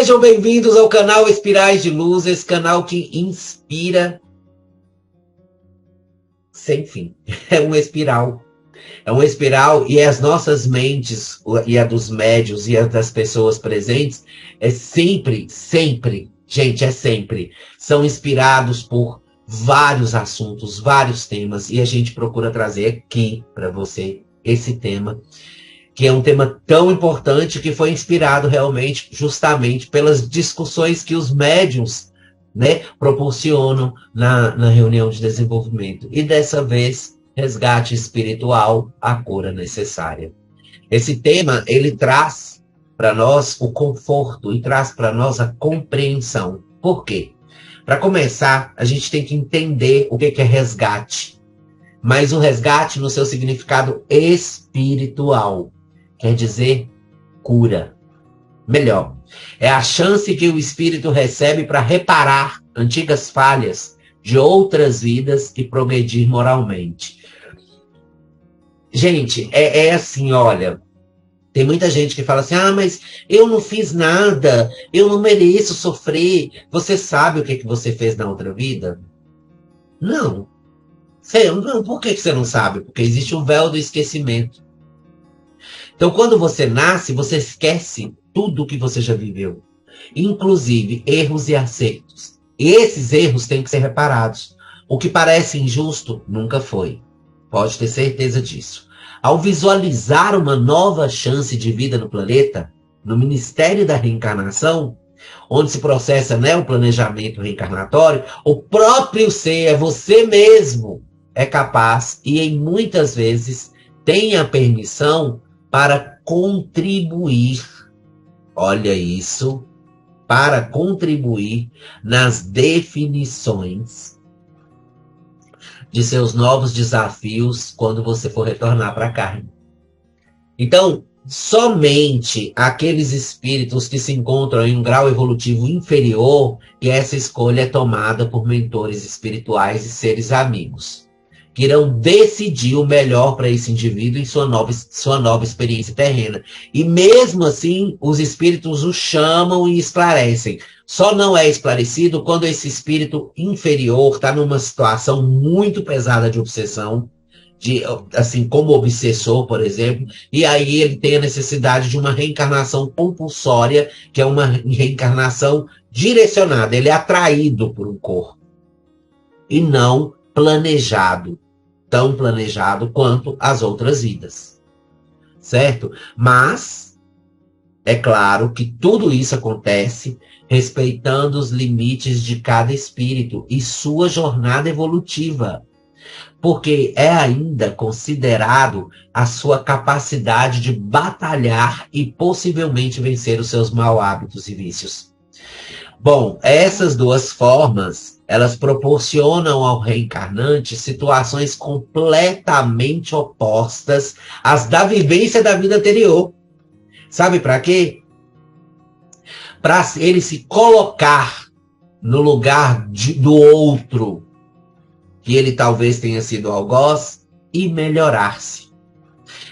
Sejam bem-vindos ao canal Espirais de Luz, esse canal que inspira sem fim. É uma espiral. É uma espiral e as nossas mentes, e a dos médios e a das pessoas presentes, é sempre, gente, é sempre, são inspirados por vários assuntos, vários temas, e a gente procura trazer aqui para você esse tema, que é um tema tão importante que foi inspirado realmente justamente pelas discussões que os médiuns, né, proporcionam na reunião de desenvolvimento. E dessa vez, resgate espiritual, a cura necessária. Esse tema, ele traz para nós o conforto e traz para nós a compreensão. Por quê? Para começar, a gente tem que entender o que é resgate. Mas o resgate no seu significado espiritual. Quer dizer, cura. Melhor, é a chance que o espírito recebe para reparar antigas falhas de outras vidas e progredir moralmente. Gente, é assim, olha, tem muita gente que fala assim, mas eu não fiz nada, eu não mereço sofrer. Você sabe o que você fez na outra vida? Não. Não, por que você não sabe? Porque existe um véu do esquecimento. Então, quando você nasce, você esquece tudo o que você já viveu. Inclusive, erros e acertos. E esses erros têm que ser reparados. O que parece injusto, nunca foi. Pode ter certeza disso. Ao visualizar uma nova chance de vida no planeta, no Ministério da Reencarnação, onde se processa, né, o planejamento reencarnatório, o próprio ser, é você mesmo, é capaz e, em muitas vezes, tem a permissão para contribuir, olha isso, para contribuir nas definições de seus novos desafios quando você for retornar para a carne. Então, somente aqueles espíritos que se encontram em um grau evolutivo inferior, que essa escolha é tomada por mentores espirituais e seres amigos, que irão decidir o melhor para esse indivíduo em sua nova experiência terrena. E mesmo assim, os espíritos o chamam e esclarecem. Só não é esclarecido quando esse espírito inferior está numa situação muito pesada de obsessão, assim como obsessor, por exemplo, e aí ele tem a necessidade de uma reencarnação compulsória, que é uma reencarnação direcionada. Ele é atraído por um corpo e não planejado. Tão planejado quanto as outras vidas, certo? Mas é claro que tudo isso acontece respeitando os limites de cada espírito e sua jornada evolutiva, porque é ainda considerado a sua capacidade de batalhar e possivelmente vencer os seus maus hábitos e vícios. Bom, essas duas formas, elas proporcionam ao reencarnante situações completamente opostas às da vivência da vida anterior. Sabe para quê? Para ele se colocar no lugar do outro, que ele talvez tenha sido algoz, e melhorar-se.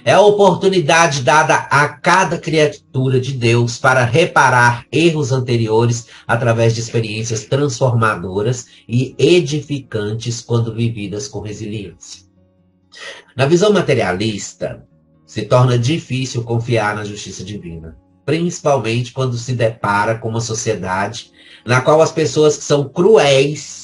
É a oportunidade dada a cada criatura de Deus para reparar erros anteriores através de experiências transformadoras e edificantes quando vividas com resiliência. Na visão materialista, se torna difícil confiar na justiça divina, principalmente quando se depara com uma sociedade na qual as pessoas que são cruéis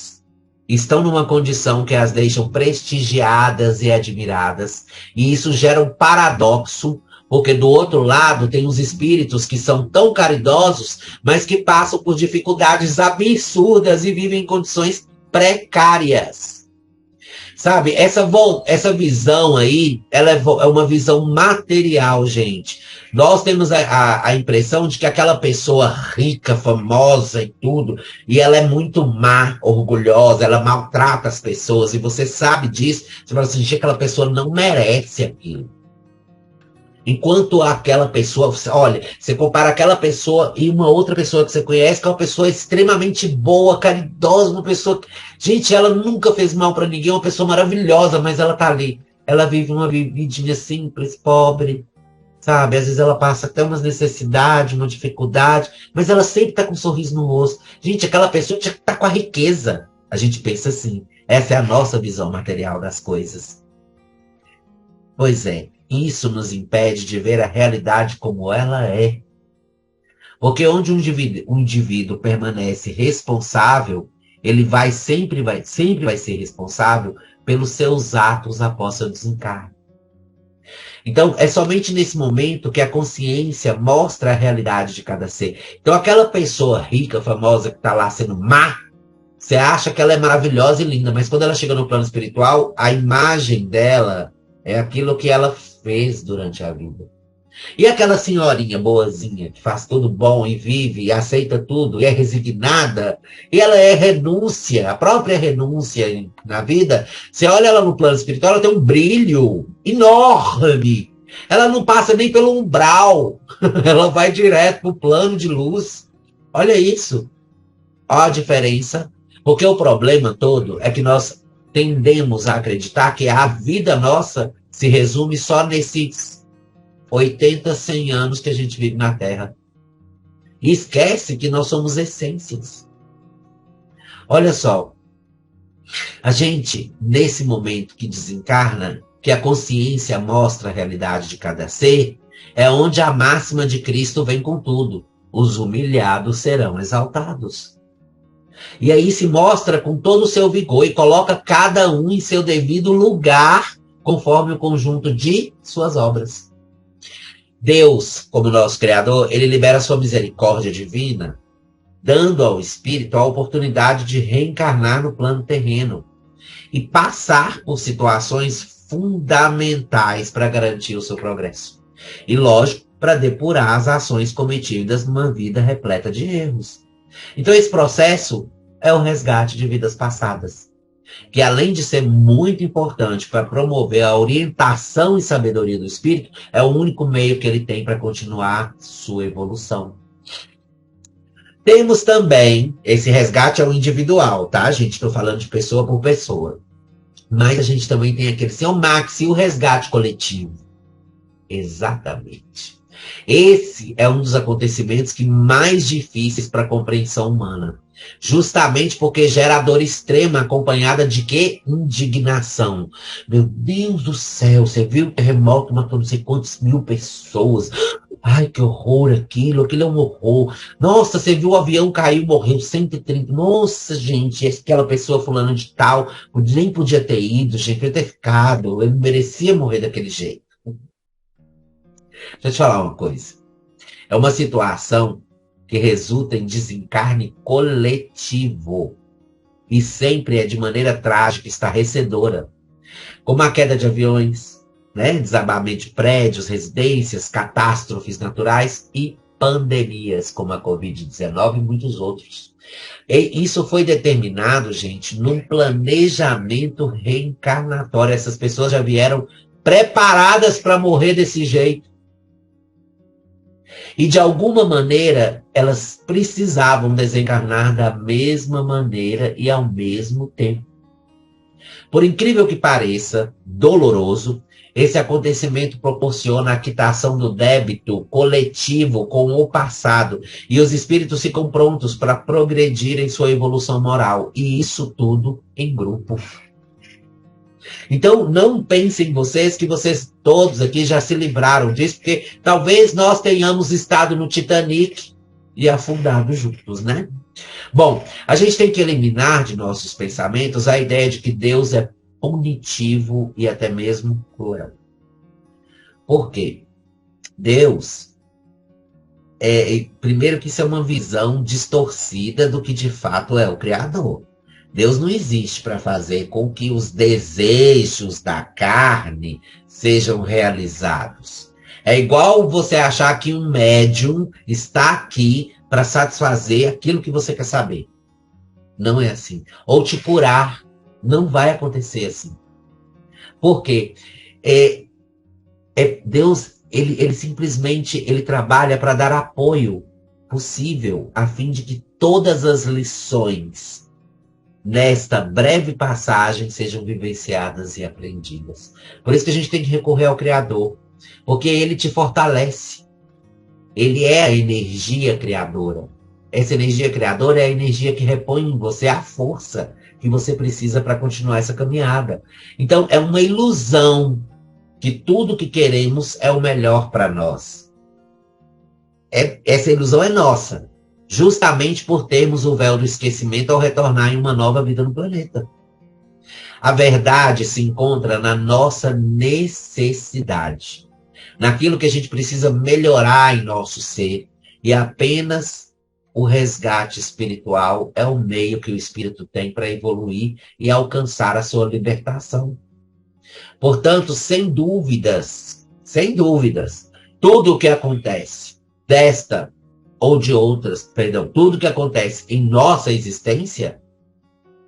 estão numa condição que as deixam prestigiadas e admiradas. E isso gera um paradoxo, porque do outro lado tem os espíritos que são tão caridosos, mas que passam por dificuldades absurdas e vivem em condições precárias. Sabe, essa visão aí, ela é uma visão material, gente. Nós temos a impressão de que aquela pessoa rica, famosa e tudo, e ela é muito má, orgulhosa, ela maltrata as pessoas, e você sabe disso, você fala assim, aquela pessoa não merece aquilo. Enquanto aquela pessoa, olha, você compara aquela pessoa e uma outra pessoa que você conhece, que é uma pessoa extremamente boa, caridosa, uma pessoa... Gente, ela nunca fez mal para ninguém, uma pessoa maravilhosa, mas ela tá ali. Ela vive uma vidinha simples, pobre, sabe? Às vezes ela passa até umas necessidades, uma dificuldade, mas ela sempre está com um sorriso no rosto. Gente, aquela pessoa já está com a riqueza. A gente pensa assim. Essa é a nossa visão material das coisas. Pois é, isso nos impede de ver a realidade como ela é. Porque onde um indivíduo permanece responsável, ele sempre vai ser responsável pelos seus atos após seu desencarne. Então, é somente nesse momento que a consciência mostra a realidade de cada ser. Então, aquela pessoa rica, famosa, que está lá sendo má, você acha que ela é maravilhosa e linda, mas quando ela chega no plano espiritual, a imagem dela é aquilo que ela fez durante a vida. E aquela senhorinha boazinha, que faz tudo bom e vive e aceita tudo e é resignada, e ela é renúncia, a própria renúncia na vida, você olha ela no plano espiritual, ela tem um brilho enorme. Ela não passa nem pelo umbral, ela vai direto para o plano de luz. Olha isso, olha a diferença. Porque o problema todo é que nós tendemos a acreditar que a vida nossa se resume só nesses 80, 100 anos que a gente vive na Terra. E esquece que nós somos essências. Olha só, a gente, nesse momento que desencarna, que a consciência mostra a realidade de cada ser, é onde a máxima de Cristo vem com tudo. Os humilhados serão exaltados. E aí se mostra com todo o seu vigor e coloca cada um em seu devido lugar, conforme o conjunto de suas obras. Deus, como nosso Criador, ele libera sua misericórdia divina, dando ao espírito a oportunidade de reencarnar no plano terreno e passar por situações fundamentais para garantir o seu progresso. E, lógico, para depurar as ações cometidas numa vida repleta de erros. Então, esse processo é o resgate de vidas passadas, que além de ser muito importante para promover a orientação e sabedoria do espírito, é o único meio que ele tem para continuar sua evolução. Temos também, esse resgate é o individual, tá, gente? Estou falando de pessoa por pessoa. Mas a gente também tem aquele, assim, o Max, e o resgate coletivo. Exatamente. Esse é um dos acontecimentos que mais difíceis para a compreensão humana. Justamente porque gera dor extrema, acompanhada de quê? Indignação. Meu Deus do céu, você viu o terremoto, matou não sei quantas mil pessoas. Ai, que horror aquilo é um horror. Nossa, você viu o avião cair, morreu 130. Nossa, gente, aquela pessoa fulana de tal, nem podia ter ido, gente, podia ter ficado. Ele merecia morrer daquele jeito. Deixa eu te falar uma coisa. É uma situação que resulta em desencarne coletivo. E sempre é de maneira trágica, estarrecedora. Como a queda de aviões, né? Desabamento de prédios, residências, catástrofes naturais e pandemias, como a Covid-19 e muitos outros. E isso foi determinado, gente, num planejamento reencarnatório. Essas pessoas já vieram preparadas para morrer desse jeito. E de alguma maneira, elas precisavam desencarnar da mesma maneira e ao mesmo tempo. Por incrível que pareça, doloroso, esse acontecimento proporciona a quitação do débito coletivo com o passado, e os espíritos ficam prontos para progredir em sua evolução moral, e isso tudo em grupo. Então, não pensem vocês que vocês todos aqui já se livraram disso, porque talvez nós tenhamos estado no Titanic e afundado juntos, né? Bom, a gente tem que eliminar de nossos pensamentos a ideia de que Deus é punitivo e até mesmo cruel. Por quê? Deus, primeiro que isso é uma visão distorcida do que de fato é o Criador. Deus não existe para fazer com que os desejos da carne sejam realizados. É igual você achar que um médium está aqui para satisfazer aquilo que você quer saber. Não é assim. Ou te curar. Não vai acontecer assim. Por quê? Deus, ele simplesmente ele trabalha para dar apoio possível a fim de que todas as lições nesta breve passagem sejam vivenciadas e aprendidas. Por isso que a gente tem que recorrer ao Criador. Porque ele te fortalece. Ele é a energia criadora. Essa energia criadora é a energia que repõe em você a força que você precisa para continuar essa caminhada. Então, é uma ilusão que tudo que queremos é o melhor para nós. Essa ilusão é nossa, justamente por termos o véu do esquecimento ao retornar em uma nova vida no planeta. A verdade se encontra na nossa necessidade, naquilo que a gente precisa melhorar em nosso ser, e apenas o resgate espiritual é o meio que o espírito tem para evoluir e alcançar a sua libertação. Portanto, sem dúvidas, tudo o que acontece desta ou de outras, tudo o que acontece em nossa existência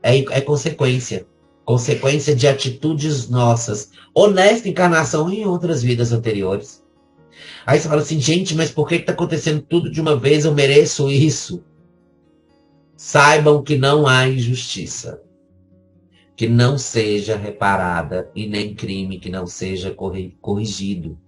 é consequência de atitudes nossas, ou nesta encarnação e em outras vidas anteriores. Aí você fala assim, gente, mas por que está acontecendo tudo de uma vez? Eu mereço isso. Saibam que não há injustiça que não seja reparada e nem crime que não seja corrigido.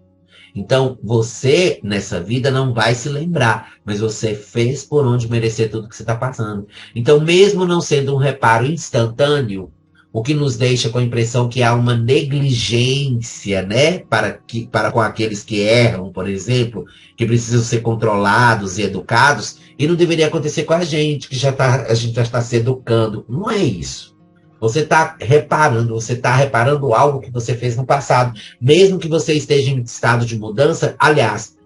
Então, você, nessa vida, não vai se lembrar, mas você fez por onde merecer tudo que você está passando. Então, mesmo não sendo um reparo instantâneo, o que nos deixa com a impressão que há uma negligência, né, para com aqueles que erram, por exemplo, que precisam ser controlados e educados, e não deveria acontecer com a gente, que a gente já está se educando. Não é isso. Você está reparando algo que você fez no passado. Mesmo que você esteja em estado de mudança, aliás,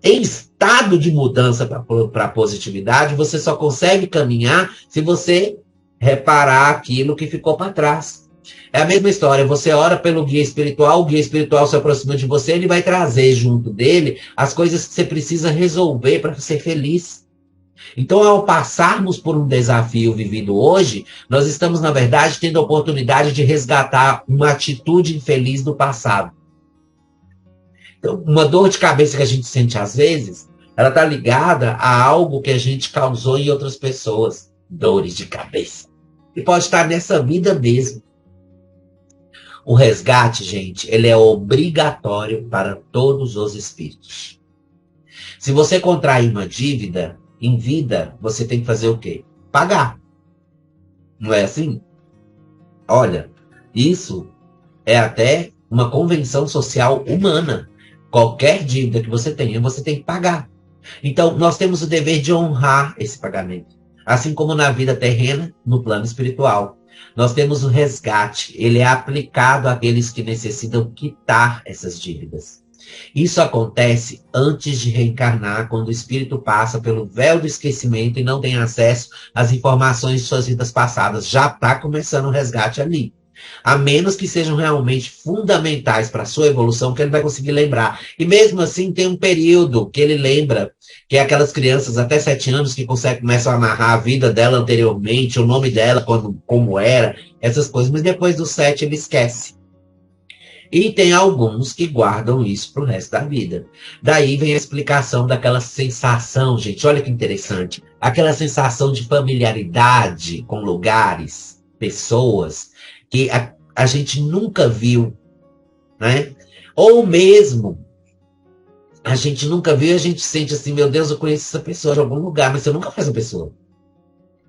em estado de mudança para a positividade, você só consegue caminhar se você reparar aquilo que ficou para trás. É a mesma história, você ora pelo guia espiritual, o guia espiritual se aproxima de você, ele vai trazer junto dele as coisas que você precisa resolver para ser feliz. Então, ao passarmos por um desafio vivido hoje, nós estamos, na verdade, tendo a oportunidade de resgatar uma atitude infeliz do passado. Então, uma dor de cabeça que a gente sente às vezes, ela está ligada a algo que a gente causou em outras pessoas. Dores de cabeça. E pode estar nessa vida mesmo. O resgate, gente, ele é obrigatório para todos os espíritos. Se você contrair uma dívida, em vida, você tem que fazer o quê? Pagar. Não é assim? Olha, isso é até uma convenção social humana. Qualquer dívida que você tenha, você tem que pagar. Então, nós temos o dever de honrar esse pagamento. Assim como na vida terrena, no plano espiritual. Nós temos o resgate. Ele é aplicado àqueles que necessitam quitar essas dívidas. Isso acontece antes de reencarnar, quando o espírito passa pelo véu do esquecimento e não tem acesso às informações de suas vidas passadas. Já está começando o resgate ali. A menos que sejam realmente fundamentais para a sua evolução, que ele vai conseguir lembrar. E mesmo assim, tem um período que ele lembra, que é aquelas crianças até 7 anos que começam a narrar a vida dela anteriormente, o nome dela, como era, essas coisas. Mas depois dos 7 ele esquece. E tem alguns que guardam isso para o resto da vida. Daí vem a explicação daquela sensação, gente, olha que interessante. Aquela sensação de familiaridade com lugares, pessoas, que a gente nunca viu, né? Ou mesmo, a gente nunca viu e a gente sente assim, meu Deus, eu conheço essa pessoa de algum lugar, mas eu nunca vi essa pessoa.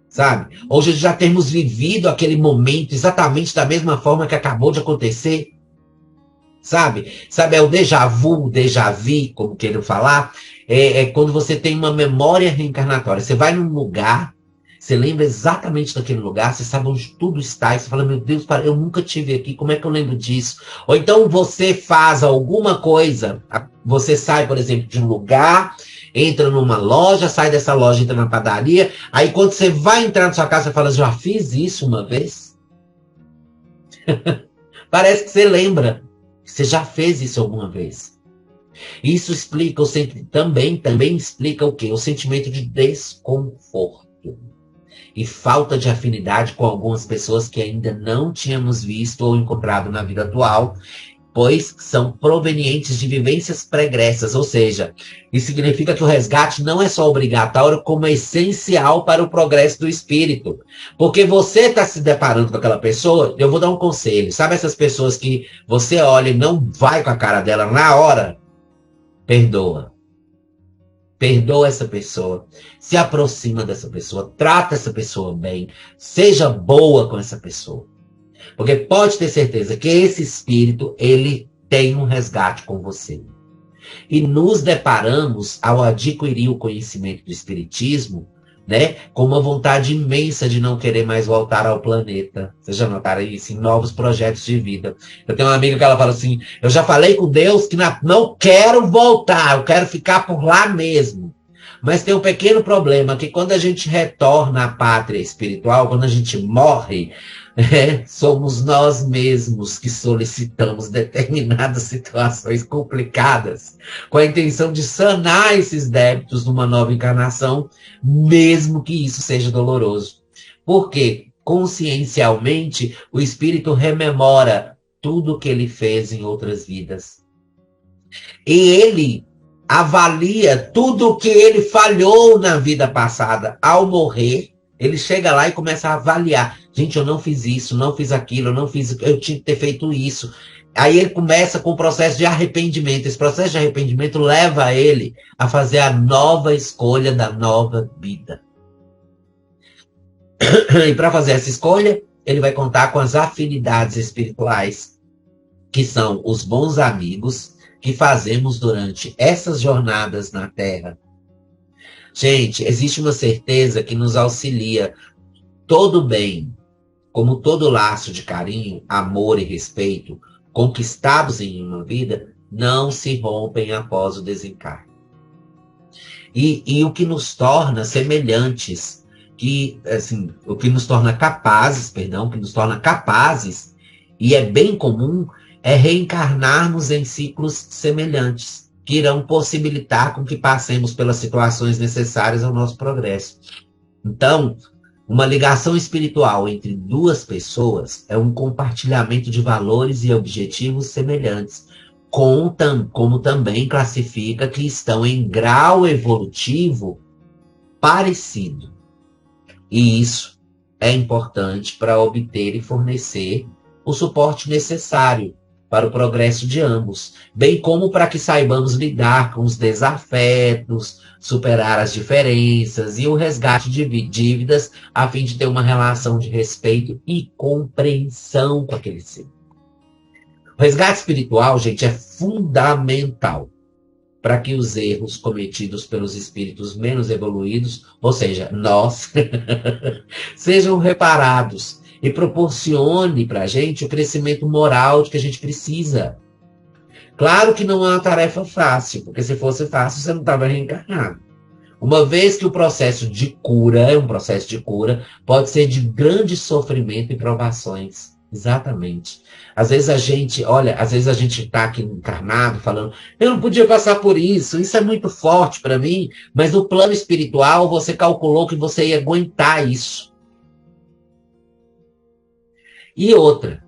Sabe? Ou já termos vivido aquele momento exatamente da mesma forma que acabou de acontecer. Sabe, é o déjà vu, déjà vu, como queiram falar, é quando você tem uma memória reencarnatória. Você vai num lugar, você lembra exatamente daquele lugar, você sabe onde tudo está, e você fala, meu Deus, eu nunca estive aqui, como é que eu lembro disso? Ou então você faz alguma coisa, você sai, por exemplo, de um lugar, entra numa loja, sai dessa loja, entra na padaria, aí quando você vai entrar na sua casa, você fala, já fiz isso uma vez? Parece que você lembra. Você já fez isso alguma vez. Isso explica também explica o quê? O sentimento de desconforto e falta de afinidade com algumas pessoas que ainda não tínhamos visto ou encontrado na vida atual, pois são provenientes de vivências pregressas, ou seja, isso significa que o resgate não é só obrigatório, como é essencial para o progresso do espírito. Porque você está se deparando com aquela pessoa, eu vou dar um conselho, sabe essas pessoas que você olha e não vai com a cara dela na hora? Perdoa. Perdoa essa pessoa, se aproxima dessa pessoa, trata essa pessoa bem, seja boa com essa pessoa. Porque pode ter certeza que esse espírito, ele tem um resgate com você. E nos deparamos, ao adquirir o conhecimento do espiritismo, né, com uma vontade imensa de não querer mais voltar ao planeta. Vocês já notaram isso? Em novos projetos de vida. Eu tenho uma amiga que ela fala assim, eu já falei com Deus que não quero voltar, eu quero ficar por lá mesmo. Mas tem um pequeno problema, que quando a gente retorna à pátria espiritual, quando a gente morre, somos nós mesmos que solicitamos determinadas situações complicadas, com a intenção de sanar esses débitos numa nova encarnação, mesmo que isso seja doloroso. Porque, consciencialmente, o espírito rememora tudo o que ele fez em outras vidas. E ele avalia tudo o que ele falhou na vida passada. Ao morrer, ele chega lá e começa a avaliar. Gente, eu não fiz isso, não fiz aquilo, eu tinha que ter feito isso. Aí ele começa com o processo de arrependimento. Esse processo de arrependimento leva ele a fazer a nova escolha da nova vida. E para fazer essa escolha, ele vai contar com as afinidades espirituais, que são os bons amigos que fazemos durante essas jornadas na Terra. Gente, existe uma certeza que nos auxilia. Todo bem, como todo laço de carinho, amor e respeito, conquistados em uma vida, não se rompem após o desencarne. E o que nos torna semelhantes, o que nos torna capazes, e é bem comum, é reencarnarmos em ciclos semelhantes, que irão possibilitar com que passemos pelas situações necessárias ao nosso progresso. Então, uma ligação espiritual entre duas pessoas é um compartilhamento de valores e objetivos semelhantes, como também classifica que estão em grau evolutivo parecido. E isso é importante para obter e fornecer o suporte necessário para o progresso de ambos, bem como para que saibamos lidar com os desafetos, superar as diferenças e o resgate de dívidas, a fim de ter uma relação de respeito e compreensão com aquele ser. O resgate espiritual, gente, é fundamental para que os erros cometidos pelos espíritos menos evoluídos, ou seja, nós, sejam reparados e proporcione para a gente o crescimento moral de que a gente precisa. Claro que não é uma tarefa fácil, porque se fosse fácil, você não estava reencarnado. Uma vez que o processo de cura pode ser de grande sofrimento e provações. Exatamente. Às vezes a gente está aqui encarnado falando, eu não podia passar por isso é muito forte para mim, mas no plano espiritual você calculou que você ia aguentar isso. E outra,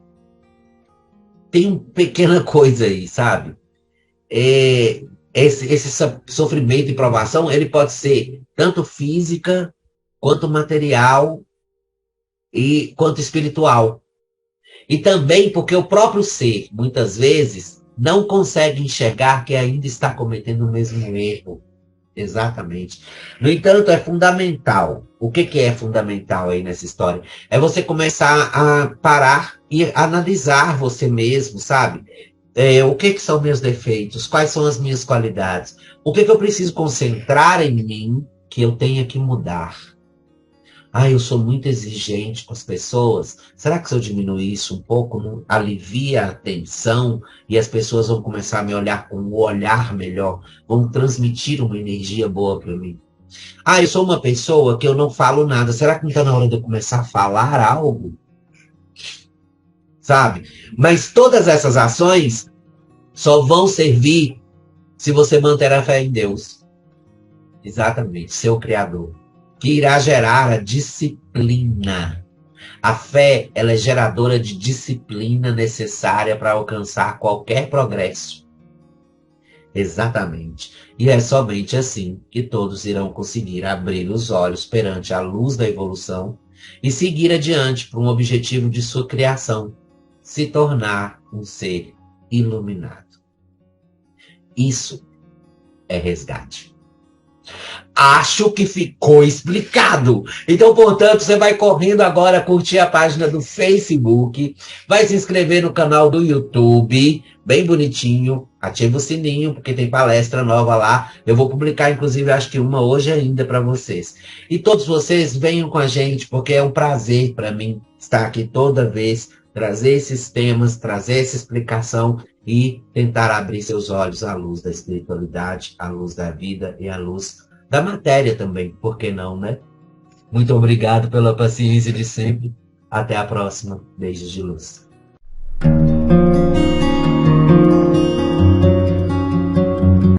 tem uma pequena coisa aí, sabe? Esse sofrimento e provação, ele pode ser tanto física, quanto material, e quanto espiritual. E também porque o próprio ser, muitas vezes, não consegue enxergar que ainda está cometendo o mesmo erro. Exatamente. No entanto, é fundamental. O que é fundamental aí nessa história? É você começar a parar e analisar você mesmo, sabe? O que são meus defeitos? Quais são as minhas qualidades? O que eu preciso concentrar em mim que eu tenha que mudar? Eu sou muito exigente com as pessoas. Será que se eu diminuir isso um pouco, não alivia a tensão e as pessoas vão começar a me olhar com um olhar melhor? Vão transmitir uma energia boa para mim? Eu sou uma pessoa que eu não falo nada. Será que não está na hora de eu começar a falar algo? Sabe? Mas todas essas ações só vão servir se você manter a fé em Deus. Exatamente, seu Criador. Que irá gerar a disciplina. A fé, ela é geradora de disciplina necessária para alcançar qualquer progresso. Exatamente. E é somente assim que todos irão conseguir abrir os olhos perante a luz da evolução e seguir adiante para um objetivo de sua criação, se tornar um ser iluminado. Isso é resgate. Acho que ficou explicado. Então, portanto, você vai correndo agora curtir a página do Facebook, vai se inscrever no canal do YouTube, bem bonitinho, ativa o sininho, porque tem palestra nova lá. Eu vou publicar, inclusive, acho que uma hoje ainda para vocês. E todos vocês venham com a gente, porque é um prazer para mim estar aqui toda vez, trazer esses temas, trazer essa explicação e tentar abrir seus olhos à luz da espiritualidade, à luz da vida e à luz da matéria também, por que não, né? Muito obrigado pela paciência de sempre. Até a próxima. Beijos de luz.